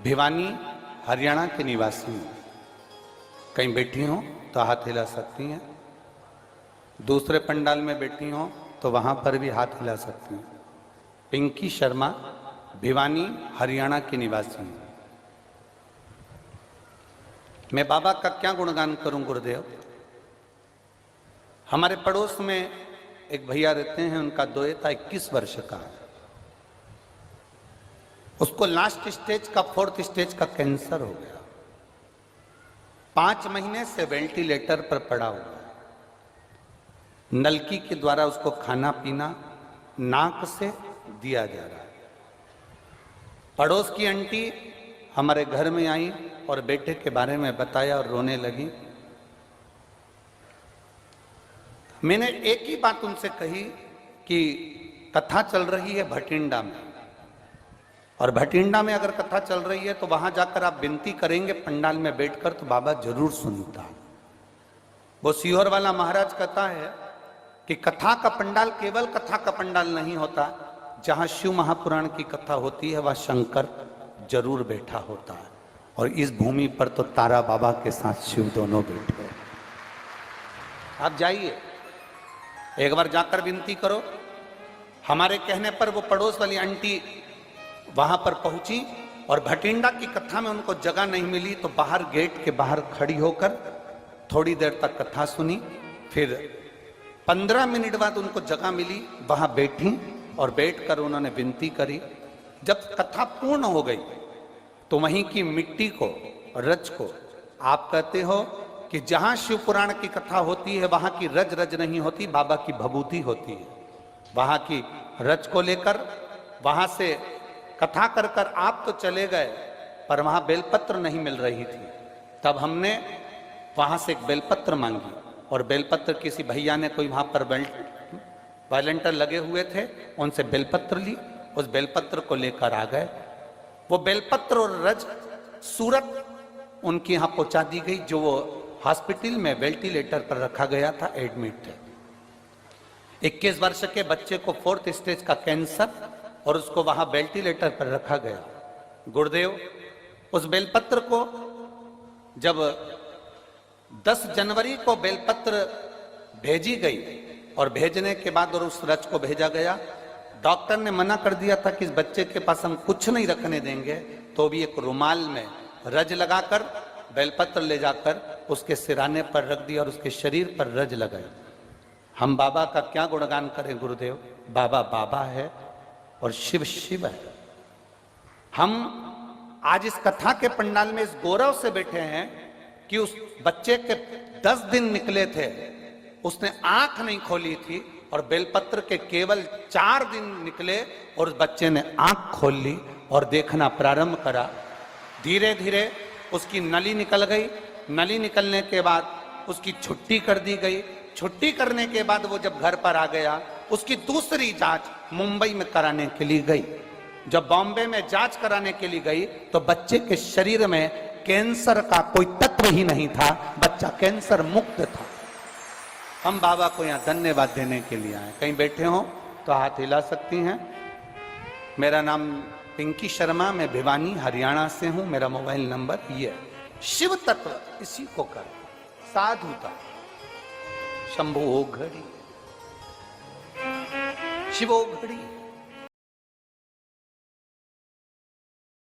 भिवानी हरियाणा के निवासी हूं। कहीं बैठी हो तो हाथ हिला सकती हैं, दूसरे पंडाल में बैठी हो तो वहां पर भी हाथ हिला सकती हैं। पिंकी शर्मा, भिवानी हरियाणा की निवासी हूं। मैं बाबा का क्या गुणगान करूं गुरुदेव। हमारे पड़ोस में एक भैया रहते हैं, उनका दोएता 21 वर्ष का है। उसको लास्ट स्टेज का 4th स्टेज का कैंसर हो गया। 5 महीने से वेंटिलेटर पर पड़ा हुआ है। नलकी के द्वारा उसको खाना पीना नाक से दिया जा रहा है। पड़ोस की आंटी हमारे घर में आई और बेटे के बारे में बताया और रोने लगी। मैंने एक ही बात उनसे कही कि कथा चल रही है भटिंडा में, और भटिंडा में अगर कथा चल रही है तो वहां जाकर आप विनती करेंगे पंडाल में बैठकर तो बाबा जरूर सुनता। वो सीहोर वाला महाराज कहता है कि कथा का पंडाल केवल कथा का पंडाल नहीं होता, जहां शिव महापुराण की कथा होती है वह शंकर जरूर बैठा होता है। और इस भूमि पर तो तारा बाबा के साथ शिव दोनों बैठे हैं। आप जाइए, एक बार जाकर विनती करो। हमारे कहने पर वो पड़ोस वाली आंटी वहां पर पहुंची और भटिंडा की कथा में उनको जगह नहीं मिली तो बाहर गेट के बाहर खड़ी होकर थोड़ी देर तक कथा सुनी। फिर 15 मिनट बाद उनको जगह मिली, वहां बैठी और बैठकर उन्होंने विनती करी। जब कथा पूर्ण हो गई तो वहीं की मिट्टी को, रज को, आप कहते हो कि जहां शिव पुराण की कथा होती है वहां की रज रज नहीं होती, बाबा की भभूति होती है। वहां की रज को लेकर वहां से कथा कर कर आप तो चले गए, पर वहां बेलपत्र नहीं मिल रही थी। तब हमने वहां से एक बेलपत्र मांगी और बेलपत्र किसी भैया ने, कोई वहां पर वॉलंटियर लगे हुए थे, उनसे बेलपत्र ली। उस बेलपत्र को लेकर आ गए। वो बेलपत्र और रज सूरत उनके यहां पहुंचा दी गई, जो वो हॉस्पिटल में वेंटिलेटर पर रखा गया था, एडमिट थे। 21 वर्ष के बच्चे को 4th स्टेज का कैंसर और उसको वहां वेंटिलेटर पर रखा गया। गुरुदेव, उस बेलपत्र को जब 10 जनवरी को बेलपत्र भेजी गई और भेजने के बाद और उस रज को भेजा गया, डॉक्टर ने मना कर दिया था कि इस बच्चे के पास हम कुछ नहीं रखने देंगे, तो भी एक रुमाल में रज लगाकर बेलपत्र ले जाकर उसके सिराने पर रख दिया और उसके शरीर पर रज लगाई। हम बाबा का क्या गुणगान करें गुरुदेव। बाबा बाबा है और शिव शिव है। हम आज इस कथा के पंडाल में इस गौरव से बैठे हैं कि उस बच्चे के 10 दिन निकले थे, उसने आंख नहीं खोली थी, और बेलपत्र के केवल 4 दिन निकले और उस बच्चे ने आंख खोल ली और देखना प्रारंभ करा। धीरे धीरे उसकी नली निकल गई। नली निकलने के बाद उसकी छुट्टी कर दी गई। छुट्टी करने के बाद वो जब घर पर आ गया, उसकी दूसरी जांच मुंबई में कराने के लिए गई। जब बॉम्बे में जांच कराने के लिए गई तो बच्चे के शरीर में कैंसर का कोई तत्व ही नहीं था, बच्चा कैंसर मुक्त था। हम बाबा को यहाँ धन्यवाद देने के लिए आए। कहीं बैठे हो तो हाथ हिला सकती हैं। मेरा नाम पिंकी शर्मा, मैं भिवानी हरियाणा से हूं। मेरा मोबाइल नंबर ये है। शिव तत्व इसी को कर, साधुता, शंभो घड़ी, शिवो घड़ी।